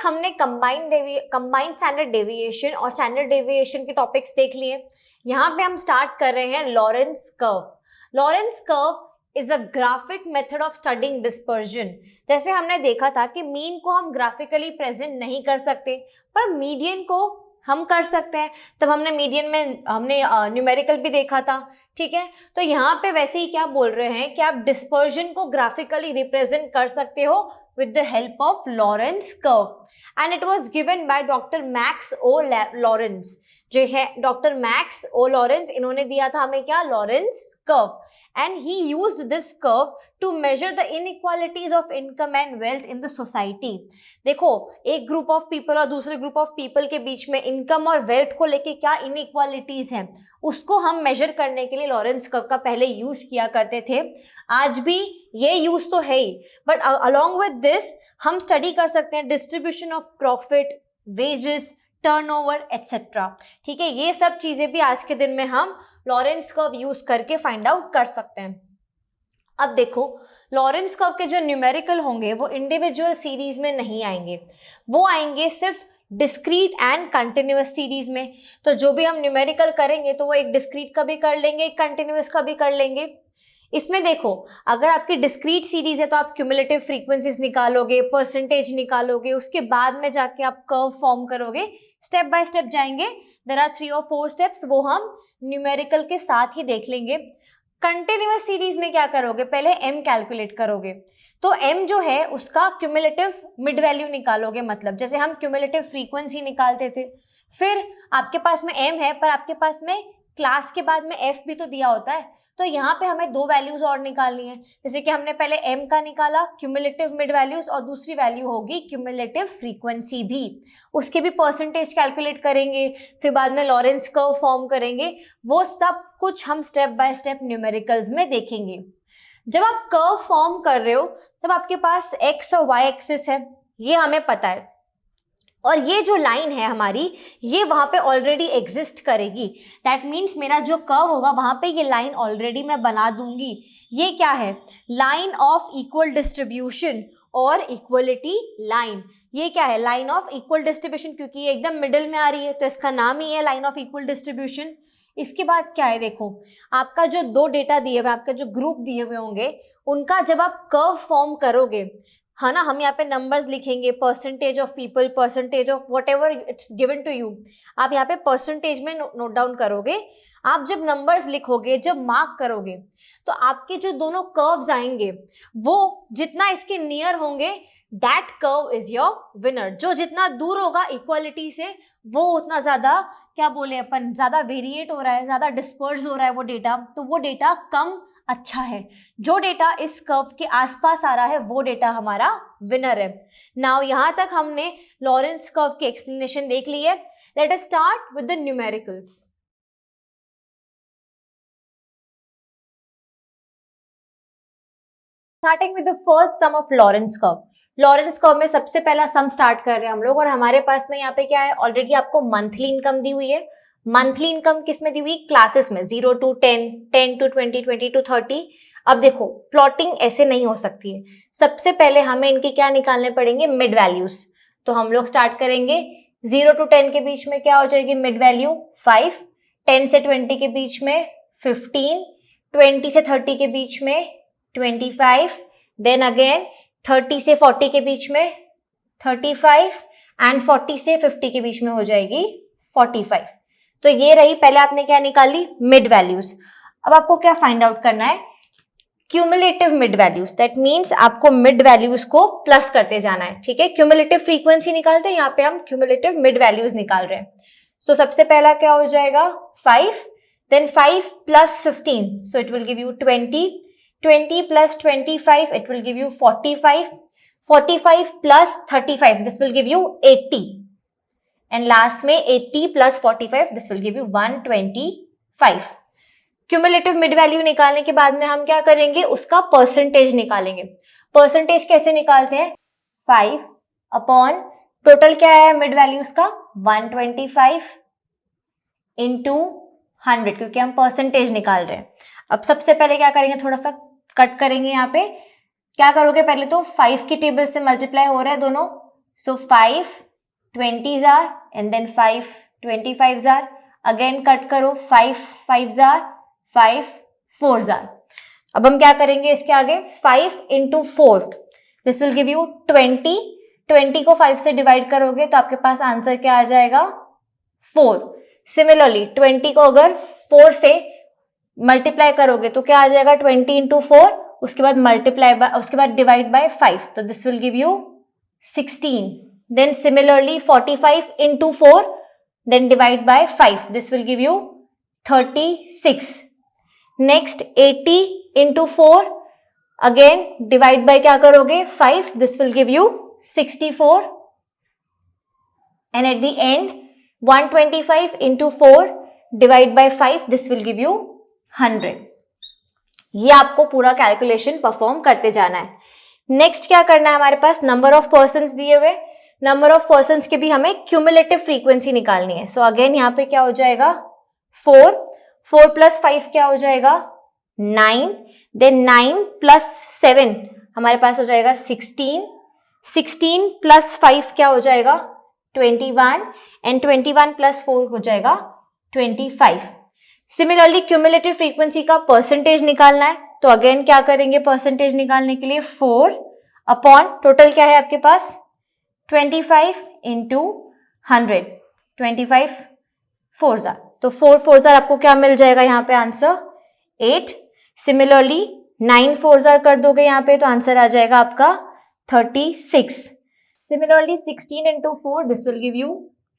हमने combined standard deviation और standard deviation के टॉपिक्स देख लिए। यहाँ पे हम स्टार्ट कर रहे हैं Lawrence curve. Lorenz curve is a graphic method of studying dispersion. जैसे हमने देखा था कि मीन को हम ग्राफिकली प्रेजेंट नहीं कर सकते, पर मीडियन को हम कर सकते हैं। तब हमने मीडियन में हमने न्यूमेरिकल भी देखा था, ठीक है। तो यहाँ पे वैसे ही क्या बोल रहे हैं कि आप डिस्पर्जन को ग्राफिकली रिप्रेजेंट कर सकते हो with the help of Lorentz curve, and it was given by Dr. Max O. Lorentz। जो है डॉक्टर मैक्स ओ लॉरेंस, इन्होंने दिया था हमें क्या, Lorenz curve, and he used this curve to measure the inequalities of income and wealth in the society. देखो, एक group of people और दूसरे ग्रुप ऑफ पीपल के बीच में इनकम और वेल्थ को लेके क्या इनइक्वालिटीज हैं, उसको हम मेजर करने के लिए लॉरेंस कर्व का पहले यूज किया करते थे। आज भी ये यूज तो है ही, बट अलॉन्ग विद दिस हम स्टडी कर सकते हैं distribution of profit, wages, turnover etcetera, ठीक है। ये सब चीजें भी आज के दिन में हम लॉरेंस कर्व यूज करके फाइंड आउट कर सकते हैं। अब देखो, लॉरेंस कर्व के जो न्यूमेरिकल होंगे वो इंडिविजुअल सीरीज में नहीं आएंगे, वो आएंगे सिर्फ डिस्क्रीट एंड कंटिन्यूअस सीरीज में। तो जो भी हम न्यूमेरिकल करेंगे तो वो एक डिस्क्रीट का भी कर लेंगे, एक कंटिन्यूअस का भी कर लेंगे। इसमें देखो, अगर आपकी डिस्क्रीट सीरीज है तो आप क्यूमुलेटिव फ्रीक्वेंसीज निकालोगे, परसेंटेज निकालोगे, उसके बाद में जाके आप कर्व फॉर्म करोगे, स्टेप बाय स्टेप जाएंगे। देयर आर 3 और 4 स्टेप्स, वो हम न्यूमेरिकल के साथ ही देख लेंगे। कंटिन्यूअस सीरीज में क्या करोगे, पहले m कैलकुलेट करोगे। तो m जो है उसका क्यूमुलेटिव मिड वैल्यू निकालोगे, मतलब जैसे हम क्यूमुलेटिव फ्रीक्वेंसी निकालते थे। फिर आपके पास में m है, पर आपके पास में क्लास के बाद में f भी तो दिया होता है, तो यहाँ पे हमें 2 वैल्यूज और निकालनी है। जैसे कि हमने पहले m का निकाला क्यूमुलेटिव मिड वैल्यूज, और दूसरी वैल्यू होगी क्यूमुलेटिव फ्रीक्वेंसी भी, उसके भी परसेंटेज कैलकुलेट करेंगे, फिर बाद में लॉरेंस कर्व फॉर्म करेंगे। वो सब कुछ हम स्टेप बाय स्टेप न्यूमेरिकल्स में देखेंगे। जब आप कर्व फॉर्म कर रहे हो तब आपके पास x और y एक्सिस है, ये हमें पता है, और ये जो लाइन है हमारी, ये वहाँ पे ऑलरेडी एग्जिस्ट करेगी। दैट मीन्स मेरा जो कर्व होगा वहाँ पे ये लाइन ऑलरेडी मैं बना दूंगी। ये क्या है, लाइन ऑफ इक्वल डिस्ट्रीब्यूशन और इक्वलिटी लाइन। ये क्या है, लाइन ऑफ इक्वल डिस्ट्रीब्यूशन, क्योंकि ये एकदम मिडिल में आ रही है तो इसका नाम ही है लाइन ऑफ इक्वल डिस्ट्रीब्यूशन। इसके बाद क्या है, देखो आपका जो 2 डेटा दिए हुए, आपका जो ग्रुप दिए हुए होंगे, उनका जब आप कर्व फॉर्म करोगे, है ना, हम यहाँ पे नंबर्स लिखेंगे, percentage of people, percentage of whatever it's given to you, आप यहाँ पे परसेंटेज में नोट डाउन करोगे। आप जब नंबर्स लिखोगे, जब मार्क करोगे, तो आपके जो दोनों कर्व्स आएंगे वो जितना इसके नियर होंगे, that curve is your winner. जो जितना दूर होगा इक्वालिटी से, वो उतना ज्यादा क्या बोले अपन, ज्यादा वेरिएट हो रहा है, ज्यादा डिस्पर्स हो रहा है वो डेटा, तो वो डेटा कम अच्छा है। जो डेटा इस कर्व के आसपास आ रहा है वो डेटा हमारा विनर है। नाउ यहाँ तक हमने लॉरेंस कर्व की एक्सप्लेनेशन देख ली है। Let us start with the numericals. Starting with the first sum of Lorenz curve. Lorenz curve में सबसे पहला सम स्टार्ट कर रहे हैं हम लोग, और हमारे पास में यहाँ पे क्या है, ऑलरेडी आपको मंथली इनकम दी हुई है। मंथली इनकम किस में दी हुई, क्लासेस में, 0 to 10, 10 to 20, 20 to 30। अब देखो, प्लॉटिंग ऐसे नहीं हो सकती है। सबसे पहले हमें इनके क्या निकालने पड़ेंगे, मिड वैल्यूज। तो हम लोग स्टार्ट करेंगे 0 to 10 के बीच में क्या हो जाएगी मिड वैल्यू 5, 10 से 20 के बीच में 15, 20 से 30 के बीच में 25, देन अगेन 30 से 40 के बीच में 35, एंड 40 से 50 के बीच में हो जाएगी 45। तो ये रही, पहले आपने क्या निकाली, मिड वैल्यूज। अब आपको क्या फाइंड आउट करना है, cumulative mid values. That means आपको मिड वैल्यूज को प्लस करते जाना है, ठीक है। क्यूमुलेटिव फ्रीक्वेंसी निकालते हैं, यहाँ पे हम क्यूमुलेटिव मिड वैल्यूज निकाल रहे हैं। सो सबसे पहला क्या हो जाएगा 5, then 5 plus 15, so it will give you 20, 20 plus 25, it will give you 45, 45 plus 35, this will give you 80, and last में 80 plus 45, this will give you 125। Cumulative mid value निकालने के बाद में हम क्या करेंगे, उसका परसेंटेज निकालेंगे। परसेंटेज कैसे निकालते हैं, 5 अपॉन टोटल क्या है मिड वैल्यूज का 125 इंटू 100, क्योंकि हम परसेंटेज निकाल रहे हैं। अब सबसे पहले क्या करेंगे, थोड़ा सा कट करेंगे। यहाँ पे क्या करोगे, पहले तो 5 की टेबल से मल्टीप्लाई हो रहा है दोनों, So 5 20s are and then 5 25s are. Again cut करो, 5 5s are, 5 4s are. अब हम क्या करेंगे इसके आगे, 5 into 4 this will give you 20. 20 को 5 से डिवाइड करोगे तो आपके पास आंसर क्या आ जाएगा, 4. सिमिलरली 20 को अगर 4 से मल्टीप्लाई करोगे तो क्या आ जाएगा, 20 इंटू 4, उसके बाद मल्टीप्लाई बाय, उसके बाद डिवाइड बाय 5, तो this will give you 16. Then similarly 45 into 4 then divide by 5, this will give you 36. Next 80 into 4 again divide by क्या करोगे, 5, this will give you 64. And at the end 125 into 4 divide by 5, this will give you 100. ये आपको पूरा calculation perform करते जाना है. Next क्या करना है, हमारे पास नंबर ऑफ पर्सन्स दिए हुए, नंबर ऑफ पर्सन्स के भी हमें क्यूमुलेटिव फ्रीक्वेंसी निकालनी है. सो अगेन यहाँ पे क्या हो जाएगा, 4 4 प्लस 5 क्या हो जाएगा, 9. देन 9 प्लस 7 हमारे पास हो जाएगा 16. 16 प्लस 5 क्या हो जाएगा, 21 एंड 21 प्लस 4 हो जाएगा 25. सिमिलरली क्यूमुलेटिव फ्रीक्वेंसी का परसेंटेज निकालना है, तो अगेन क्या करेंगे परसेंटेज निकालने के लिए, 4 अपॉन टोटल क्या है आपके पास, 25 इंटू 100. 25 4 तो 4 4 आपको क्या मिल जाएगा यहाँ पे आंसर, 8. सिमिलरली 9 4 कर दोगे यहाँ पे तो आंसर आ जाएगा आपका 36. Similarly 16 into 4 this will give you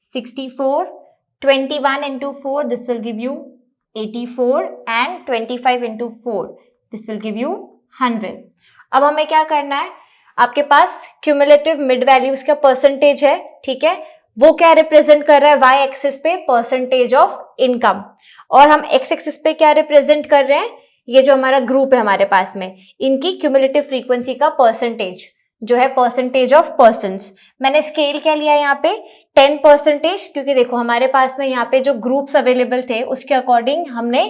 64. 21 into 4 this will give you 84 and 25 into 4 this will give you 100. अब हमें क्या करना है, आपके पास क्यूमुलेटिव मिड वैल्यूज का परसेंटेज है, ठीक है, वो क्या रिप्रेजेंट कर रहा है, वाई एक्सिस पे परसेंटेज ऑफ इनकम, और हम एक्स एक्सिस पे क्या रिप्रेजेंट कर रहे हैं, ये जो हमारा ग्रुप है हमारे पास में, इनकी क्यूमुलेटिव फ्रीक्वेंसी का परसेंटेज जो है परसेंटेज ऑफ पर्सन्स. मैंने स्केल क्या लिया यहाँ पे, 10%, क्योंकि देखो हमारे पास में यहाँ पे जो ग्रुप्स अवेलेबल थे उसके अकॉर्डिंग हमने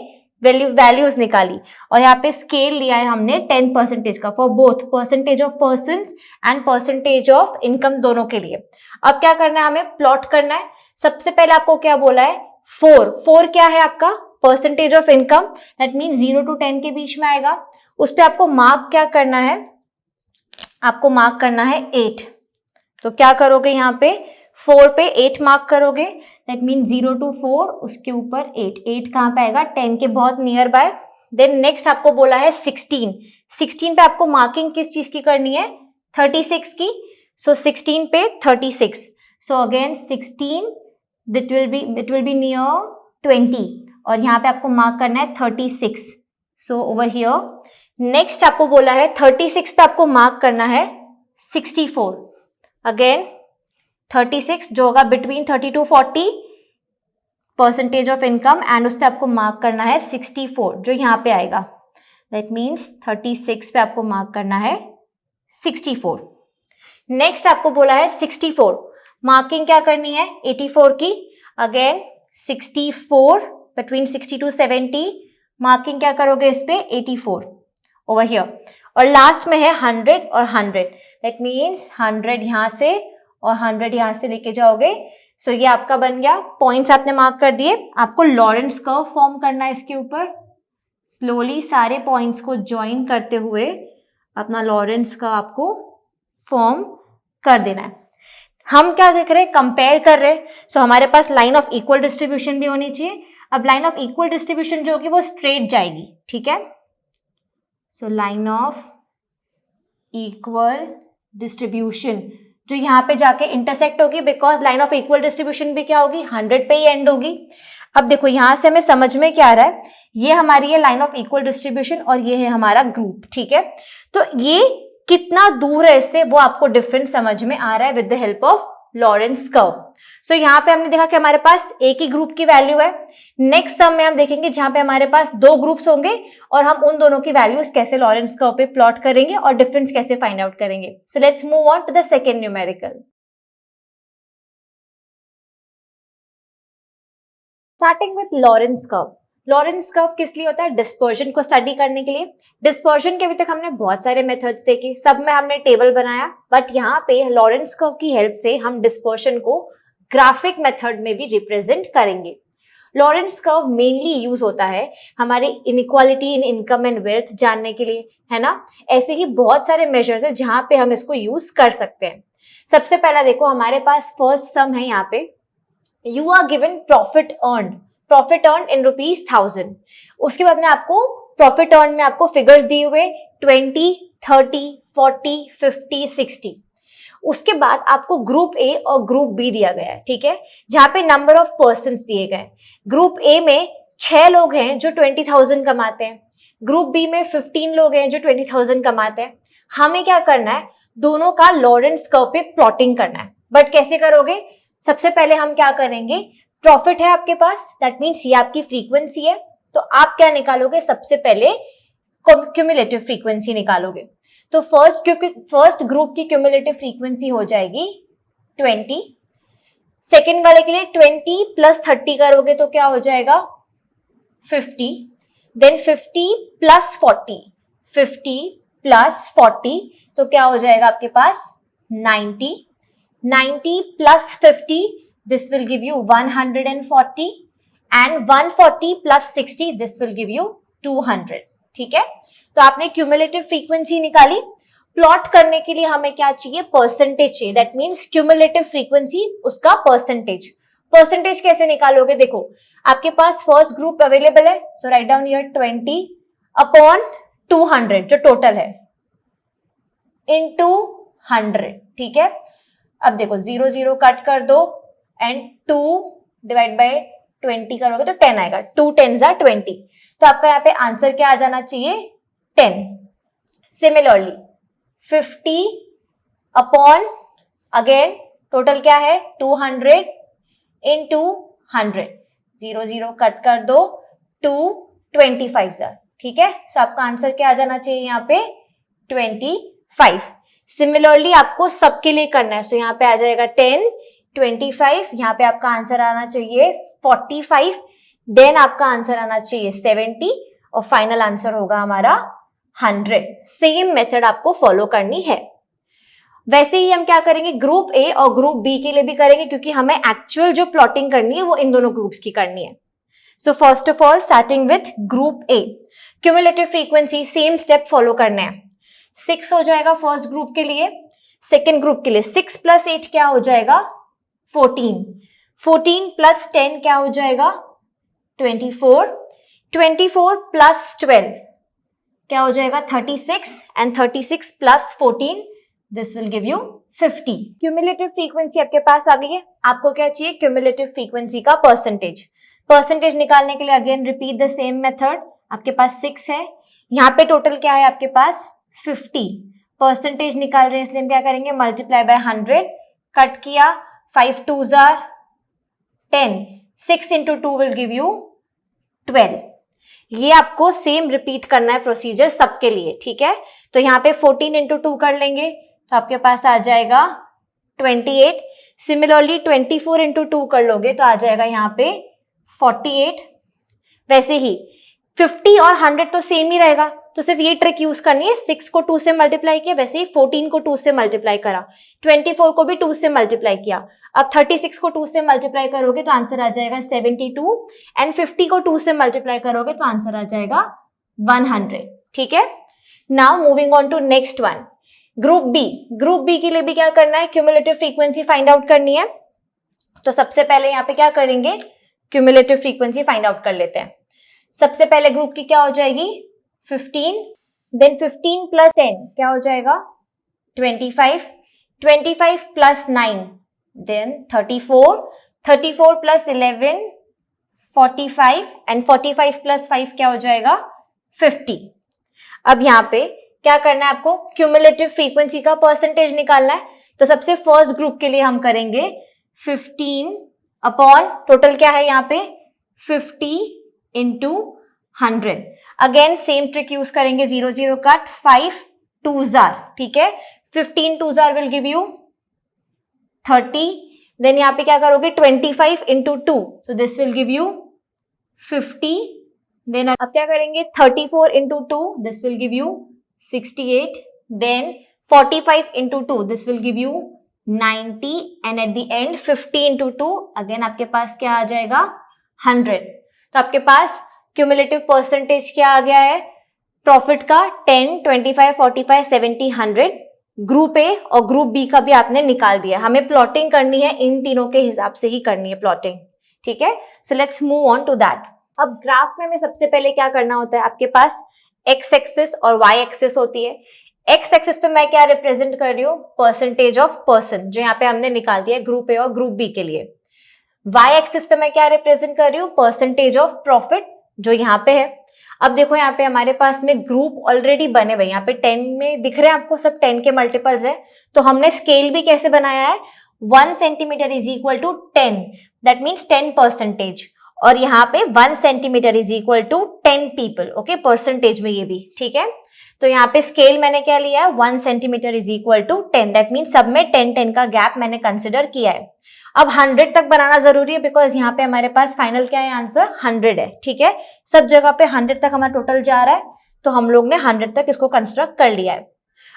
वैल्यूज निकाली, और यहाँ पे स्केल लिया है हमने 10% का for both percentage of persons and percentage of income दोनों के लिए. अब क्या करना है, हमें प्लॉट करना है. सबसे पहले आपको क्या बोला है, 4 क्या है आपका percentage of income, that mean 0 to 10 के बीच में आएगा. उस पर आपको मार्क क्या करना है, आपको मार्क करना है 8. तो क्या करोगे यहाँ पे, 4 पे 8 मार्क करोगे, दैट मीन 0 to 4 उसके ऊपर 8. 8 कहाँ पे आएगा, 10 के बहुत नियर बाय. देन नेक्स्ट आपको बोला है 16. 16 पे आपको मार्किंग किस चीज की करनी है, 36 की. सो 16 पे 36. So again 16 it will be near 20, और यहाँ पे आपको मार्क करना है 36. सो ओवर हियर नेक्स्ट आपको बोला है 36 पे आपको मार्क करना है 64. अगेन 36 जो होगा between 30 to 40 percentage of income, and उस पर आपको मार्क करना है 64 जो यहाँ पे आएगा. दैट मीन्स 36 पे आपको मार्क करना है 64. नेक्स्ट आपको बोला है 64, मार्किंग क्या करनी है 84 की. अगेन 64 बिटवीन 60 to 70, मार्किंग क्या करोगे इस पे 84 ओवर हियर. और लास्ट में है 100 और 100, दैट मीन्स 100 यहाँ से और 100 यहाँ से लेके जाओगे. सो ये आपका बन गया. पॉइंट्स आपने मार्क कर दिए. आपको लॉरेंस कर्व फॉर्म करना है इसके ऊपर. स्लोली सारे पॉइंट्स को ज्वाइन करते हुए अपना लॉरेंस कर्व आपको फॉर्म कर देना है. हम क्या देख रहे हैं, कंपेयर कर रहे हैं. सो हमारे पास लाइन ऑफ इक्वल डिस्ट्रीब्यूशन भी होनी चाहिए. अब लाइन ऑफ इक्वल डिस्ट्रीब्यूशन जो होगी वो स्ट्रेट जाएगी, ठीक है. So line of equal distribution जो यहाँ पे जाके इंटरसेक्ट होगी, because line of equal distribution भी क्या होगी 100 पे ही एंड होगी. अब देखो यहाँ से हमें समझ में क्या आ रहा है, ये हमारी है लाइन ऑफ इक्वल डिस्ट्रीब्यूशन और ये है हमारा ग्रुप, ठीक है. तो ये कितना दूर है इससे वो आपको डिफरेंस समझ में आ रहा है with the help of Lorenz curve. So यहाँ पे हमने देखा कि हमारे पास एक ही ग्रुप की वैल्यू है. नेक्स्ट सम में हम देखेंगे जहां पे हमारे पास दो ग्रुप्स होंगे और हम उन दोनों की वैल्यूज कैसे लॉरेंस कर्व पे प्लॉट करेंगे और डिफरेंस कैसे फाइंड आउट करेंगे. So let's move on to the second numerical. Starting with Lorenz curve. Lorenz curve किस लिए होता है? डिस्पर्जन को स्टडी करने के लिए। डिस्पर्जन के अभी तक हमने बहुत सारे मेथड्स देखे, सब में हमने टेबल बनाया, बट यहाँ पे लॉरेंस कर्व की हेल्प से हम डिस्पर्जन को ग्राफिक मेथड में भी रिप्रेजेंट करेंगे। लॉरेंस कर्व मेनली यूज होता है हमारे inequality in income and wealth जानने के लिए, है ना। ऐसे ही बहुत सारे मेजर्स है जहां पे हम इसको यूज कर सकते हैं। सबसे पहला देखो, हमारे पास फर्स्ट सम है यहाँ पे, you are given profit earn in ₹1000। उसके बाद में आपको प्रॉफिट अर्न में आपको फिगर्स दिए हुए 20, 30, 40, 50, 60। उसके बाद आपको ग्रुप ए और ग्रुप बी दिया गया है, ठीक है, जहां पे नंबर ऑफ पर्सन्स दिए गए। ग्रुप ए में 6 लोग हैं जो 20,000 कमाते हैं, ग्रुप बी में 15 लोग हैं जो 20,000 कमाते हैं। हमें क्या करना है? दोनों का लॉरेंस कर्व पे प्लॉटिंग करना है। बट कैसे करोगे? सबसे पहले हम क्या करेंगे, प्रॉफिट है आपके पास, दैट मीन्स ये आपकी फ्रीक्वेंसी है, तो आप क्या निकालोगे? सबसे पहले क्यूमुलेटिव फ्रीक्वेंसी निकालोगे। तो फर्स्ट ग्रुप की क्यूमुलेटिव फ्रीक्वेंसी हो जाएगी 20। सेकेंड वाले के लिए 20 + 30 करोगे तो क्या हो जाएगा? 50। देन 50 + 40, 50 + 40 तो क्या हो जाएगा आपके पास? 90। 90 + 50, this will give you 140, and 140 + 60, this will give you 200। ठीक है, तो आपने क्यूमुलेटिव फ्रीक्वेंसी निकाली। प्लॉट करने के लिए हमें क्या चाहिए? परसेंटेज चाहिए, दैट मीन्स क्यूमुलेटिव फ्रीक्वेंसी उसका परसेंटेज। परसेंटेज कैसे निकालोगे? देखो, आपके पास फर्स्ट ग्रुप अवेलेबल है, सो राइट डाउन हियर 20/200 जो टोटल है इनटू 100। ठीक है, अब देखो 0 0 कट कर दो एंड 2 / 20 करोगे तो 10 आएगा। 2 10s are 20, तो आपका यहाँ पे आंसर क्या आ जाना चाहिए? 10। सिमिलरली 50 अपॉन अगेन टोटल क्या है? 200 into 100। 0 0 कट कर दो, 2 25s are। ठीक है, सो आपका आंसर क्या आ जाना चाहिए यहाँ पे? 25। सिमिलरली आपको सबके लिए करना है, सो यहाँ पे आ जाएगा 10, 25, यहाँ पे आपका आंसर आना चाहिए 45, देन आपका आंसर आना चाहिए 70 और फाइनल आंसर होगा हमारा 100। सेम मेथड आपको फॉलो करनी है। वैसे ही हम क्या करेंगे? ग्रुप ए और ग्रुप बी के लिए भी करेंगे, क्योंकि हमें एक्चुअल जो प्लॉटिंग करनी है वो इन दोनों ग्रुप्स की करनी है। So first of all starting with group A, cumulative frequency same step follow करने हैं। 6 हो जाएगा फर्स्ट ग्रुप के लिए। सेकेंड ग्रुप के लिए 6 + 8 क्या हो जाएगा? 14। 14 + 10 क्या हो जाएगा? 24। 24 + 12 क्या हो जाएगा? 36, and 36 + 14 this will give you 50। Cumulative frequency आपके पास आ गई है। आपको क्या चाहिए? क्यूमुलेटिव फ्रीक्वेंसी का परसेंटेज। परसेंटेज निकालने के लिए again repeat the same method. आपके पास 6 है, यहाँ पे टोटल क्या है आपके पास? 50। परसेंटेज निकाल रहे हैं इसलिए हम क्या करेंगे? मल्टीप्लाई बाय 100, कट किया, 5 2s are 10, 6 into 2 will give you 12। ये आपको सेम रिपीट करना है प्रोसीजर सबके लिए, ठीक है। तो यहाँ पे 14 into 2 कर लेंगे तो आपके पास आ जाएगा 28। सिमिलरली 24 into 2 कर लोगे तो आ जाएगा यहाँ पे 48। वैसे ही 50 और 100 तो सेम ही रहेगा, तो सिर्फ ये ट्रिक यूज करनी है। 6 को 2 से मल्टीप्लाई किया, वैसे ही 14 को 2 से मल्टीप्लाई करा, 24 को भी 2 से मल्टीप्लाई किया। अब 36 को 2 से मल्टीप्लाई करोगे तो आंसर आ जाएगा 72, एंड 50 को 2 से मल्टीप्लाई करोगे तो आंसर आ जाएगा 100। ठीक है, now moving on to next one, group B. Group B के लिए भी क्या करना है? क्यूमुलेटिव फ्रीक्वेंसी फाइंड आउट करनी है। तो सबसे पहले यहाँ पे क्या करेंगे? क्यूमुलेटिव फ्रीक्वेंसी फाइंड आउट कर लेते हैं। सबसे पहले ग्रुप की क्या हो जाएगी? 15, देन 15 + 10 क्या हो जाएगा? 25, 25 + 9 देन 34, 34 + 11 45, एंड 45 + 5 क्या हो जाएगा? 50। अब यहाँ पे क्या करना है आपको? क्यूमुलेटिव फ्रीक्वेंसी का परसेंटेज निकालना है। तो सबसे फर्स्ट ग्रुप के लिए हम करेंगे 15 अपॉन टोटल क्या है यहाँ पे? 50 into 100। Again same trick use करेंगे, 0 0 कट, 5 2s are। ठीक है, 15 2s are will give you 30। Then यहाँ पे क्या करोगे? 25 into 2, so this will give you 50, then अब क्या करेंगे 34 into 2 this will give you 68, then 45 into 2 this will give you 90 and at the end 50 into 2 again आपके पास क्या आ जाएगा 100। तो आपके पास क्यूमुलेटिव परसेंटेज क्या आ गया है प्रॉफिट का 10, 25, 45, 70, 100। ग्रुप ए और ग्रुप बी का भी आपने निकाल दिया। हमें प्लॉटिंग करनी है इन तीनों के हिसाब से ही करनी है प्लॉटिंग, ठीक है। So let's move on to that. अब ग्राफ में हमें सबसे पहले क्या करना होता है, आपके पास एक्स एक्सिस और वाई एक्सिस होती है। एक्स एक्सिस पे मैं क्या रिप्रेजेंट कर रही हूँ परसेंटेज ऑफ पर्सन, जो यहाँ पे हमने निकाल दिया ग्रुप ए और ग्रुप बी के लिए। वाई एक्सिस पे मैं क्या रिप्रेजेंट कर रही हूँ परसेंटेज ऑफ प्रॉफिट, जो यहाँ पे है। अब देखो यहाँ पे हमारे पास में ग्रुप ऑलरेडी बने हुए, यहाँ पे 10 में दिख रहे हैं आपको, सब 10 के मल्टीपल्स है। तो हमने स्केल भी कैसे बनाया है 1 centimetre is equal to 10, that means 10%। और यहाँ पे 1 centimetre is equal to 10 people, okay, percentage में ये भी, ठीक है। तो यहाँ पे स्केल मैंने क्या लिया है 1 centimetre is equal to 10, that means सब में 10-10 का गैप मैंने कंसिडर किया है। अब 100 तक बनाना जरूरी है बिकॉज यहाँ पे हमारे पास फाइनल क्या है आंसर 100 है, ठीक है। सब जगह पे 100 तक हमारा टोटल जा रहा है, तो हम लोग ने 100 तक इसको कंस्ट्रक्ट कर लिया है।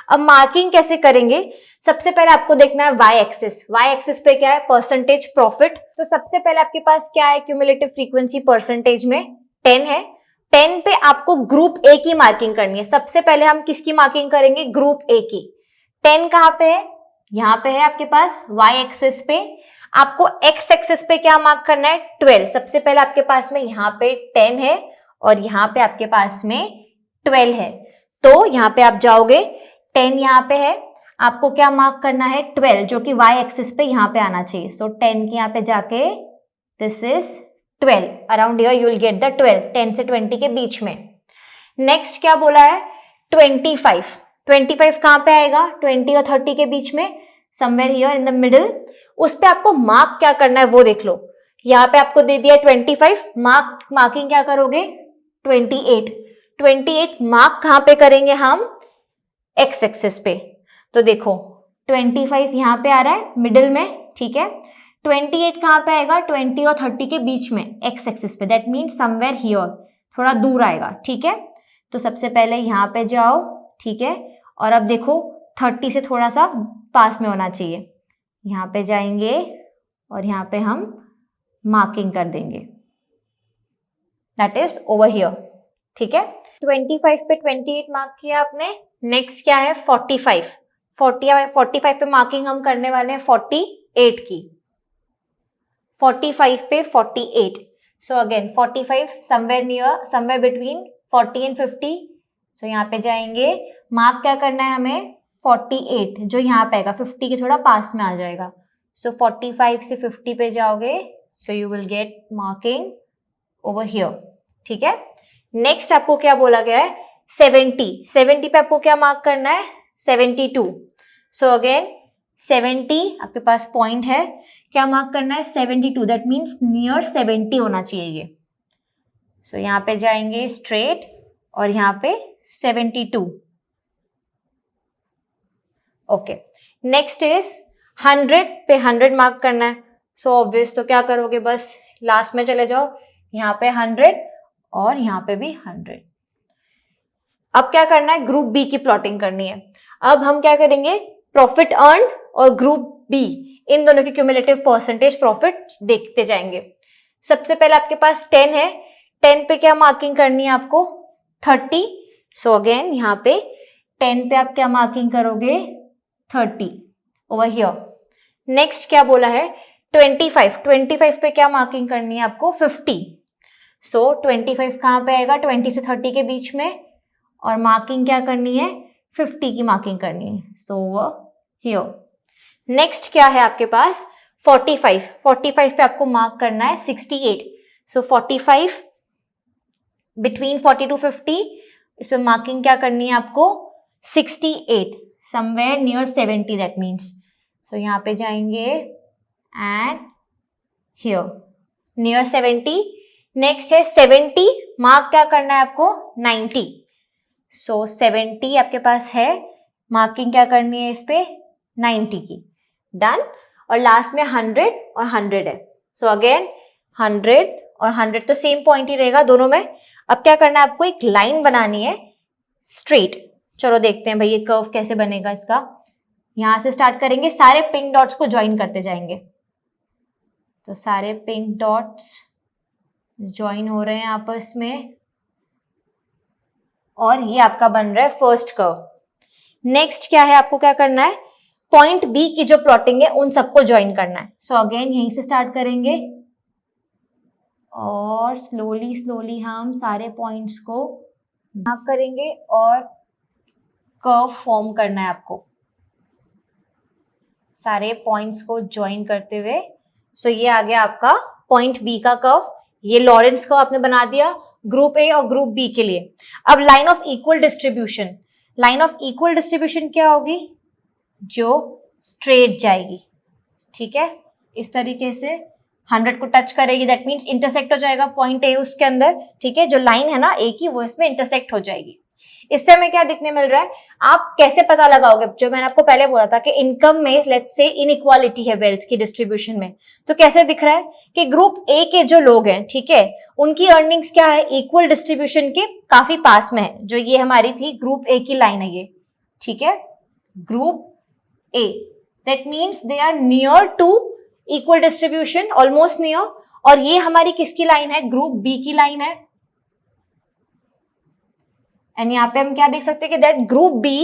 अब मार्किंग कैसे करेंगे, सबसे पहले आपको देखना है वाई एक्सिस। वाई एक्सिस पे क्या है परसेंटेज प्रॉफिट। तो सबसे पहले आपके पास क्या है क्यूमुलेटिव फ्रीक्वेंसी परसेंटेज में 10 है। 10 पे आपको ग्रुप ए की मार्किंग करनी है। सबसे पहले हम किसकी मार्किंग करेंगे ग्रुप ए की। 10 कहाँ पे है, यहाँ पे है आपके पास वाई एक्सिस पे। आपको एक्स एक्सिस पे क्या मार्क करना है 12। सबसे पहले आपके पास में यहाँ पे 10 है और यहाँ पे आपके पास में 12 है। तो यहाँ पे आप जाओगे 10 यहाँ पे है, आपको क्या मार्क करना है 12, जो कि वाई एक्सिस पे यहाँ पे आना चाहिए। सो 10 के यहाँ पे जाके this is 12, around here you will get the 12, 10 से 20 के बीच में। नेक्स्ट क्या बोला है 25। 25 कहाँ पे आएगा 20 और 30 के बीच में, somewhere here in the middle. उस पे आपको मार्क क्या करना है वो देख लो। यहाँ पे आपको दे दिया 25, मार्किंग क्या करोगे 28। 28 मार्क कहाँ पे करेंगे हम एक्स एक्सिस पे। तो देखो 25 यहाँ पे आ रहा है मिडिल में, ठीक है। 28 कहाँ पे आएगा 20 और 30 के बीच में एक्स एक्सिस पे, दैट मीन्स समवेयर हियर, थोड़ा दूर आएगा, ठीक है। तो सबसे पहले यहाँ पे जाओ, ठीक है। और अब देखो 30 से थोड़ा सा पास में होना चाहिए, यहाँ पे जाएंगे और यहाँ पे हम मार्किंग कर देंगे, दैट इज ओवर हियर, ठीक है। 25 पे 28 मार्क किया आपने। नेक्स्ट क्या है 45। 45 पे मार्किंग हम करने वाले हैं 48 की। 45 पे 48, so again 45 somewhere between 40 and 50। सो यहाँ पे जाएंगे, मार्क क्या करना है हमें 48, जो यहाँ पे आएगा 50 के थोड़ा पास में आ जाएगा। सो 45 से 50 पे जाओगे, so you will get marking over here, ठीक है। नेक्स्ट आपको क्या बोला गया है 70 पे आपको क्या मार्क करना है 72। सो अगेन 70 आपके पास पॉइंट है, क्या मार्क करना है 72, दैट मीन्स नियर 70 होना चाहिए ये। सो यहाँ पे जाएंगे स्ट्रेट और यहाँ पे 72, ओके। नेक्स्ट इज 100 पे 100 मार्क करना है। सो ऑब्वियस, तो क्या करोगे बस लास्ट में चले जाओ, यहाँ पे 100 और यहाँ पे भी 100। अब क्या करना है ग्रुप बी की प्लॉटिंग करनी है। अब हम क्या करेंगे प्रॉफिट अर्न और ग्रुप बी इन दोनों की क्यूमुलेटिव परसेंटेज प्रॉफिट देखते जाएंगे। सबसे पहले आपके पास 10 है, 10 पे क्या मार्किंग करनी है आपको 30। सो अगेन यहाँ पे 10 पे आप क्या मार्किंग करोगे 30 ओवर हियर। नेक्स्ट क्या बोला है 25 पे क्या मार्किंग करनी है आपको 50। सो 25 कहाँ पे आएगा 20 से 30 के बीच में, और मार्किंग क्या करनी है 50 की मार्किंग करनी है। So here. नेक्स्ट क्या है आपके पास 45 पे आपको मार्क करना है 68। सो 45 बिटवीन 40 टू 50, इस पे मार्किंग क्या करनी है आपको 68, समवेयर नियर 70, दैट मीन्स। सो यहाँ पे जाएंगे एंड हियर नियर 70। नेक्स्ट है 70, मार्क क्या करना है आपको 90। सो 70 आपके पास है, मार्किंग क्या करनी है इस पे 90 की, डन। और लास्ट में 100 और 100 है। सो अगेन 100 और 100 तो सेम पॉइंट ही रहेगा दोनों में। अब क्या करना है आपको, एक लाइन बनानी है स्ट्रेट। चलो देखते हैं भाई ये कर्व कैसे बनेगा इसका। यहां से स्टार्ट करेंगे, सारे पिंक डॉट्स को ज्वाइन करते जाएंगे। तो सारे पिंक डॉट्स ज्वाइन हो रहे हैं आपस में और ये आपका बन रहा है फर्स्ट कर्व। नेक्स्ट क्या है, आपको क्या करना है, पॉइंट बी की जो प्लॉटिंग है उन सबको ज्वाइन करना है। सो अगेन यहीं से स्टार्ट करेंगे और स्लोली स्लोली हम सारे पॉइंट्स को मार्क करेंगे और कर्व फॉर्म करना है आपको सारे पॉइंट्स को ज्वाइन करते हुए। सो ये आ गया आपका पॉइंट बी का कर्व। ये लॉरेंस कर्व आपने बना दिया ग्रुप ए और ग्रुप बी के लिए। अब line of equal distribution, line of equal distribution क्या होगी, जो स्ट्रेट जाएगी, ठीक है, इस तरीके से 100 को टच करेगी, दैट मीन्स इंटरसेक्ट हो जाएगा पॉइंट ए उसके अंदर, ठीक है, जो लाइन है ना ए की वो इसमें इंटरसेक्ट हो जाएगी। इससे हमें क्या दिखने मिल रहा है, आप कैसे पता लगाओगे, जो मैंने आपको पहले बोला था कि इनकम में लेट्स से इनइक्वालिटी है वेल्थ की डिस्ट्रीब्यूशन में, तो कैसे दिख रहा है कि ग्रुप ए के जो लोग हैं, ठीक है, उनकी अर्निंग्स क्या है, इक्वल डिस्ट्रीब्यूशन के काफी पास में है। जो ये हमारी थी ग्रुप ए की लाइन है ये, ठीक है, group A, that means they are near to equal distribution, almost near. और ये हमारी किसकी लाइन है, ग्रुप बी की लाइन है। एंड यहाँ पे हम क्या देख सकते हैं कि that group B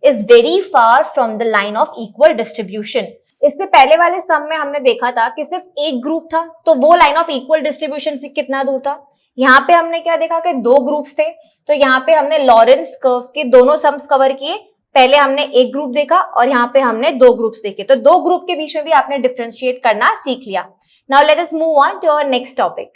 is very far from the line of equal distribution. इससे पहले वाले सम में हमने देखा था कि सिर्फ एक ग्रुप था, तो वो लाइन ऑफ इक्वल डिस्ट्रीब्यूशन से कितना दूर था। यहाँ पे हमने क्या देखा कि दो ग्रुप्स थे, तो यहाँ पे हमने लॉरेंस कर्व के दोनों सम्स कवर किए। पहले हमने एक ग्रुप देखा और यहाँ पे हमने दो ग्रुप्स देखे, तो दो ग्रुप के बीच में भी आपने डिफरेंशिएट करना सीख लिया। Now let us move on to our next topic.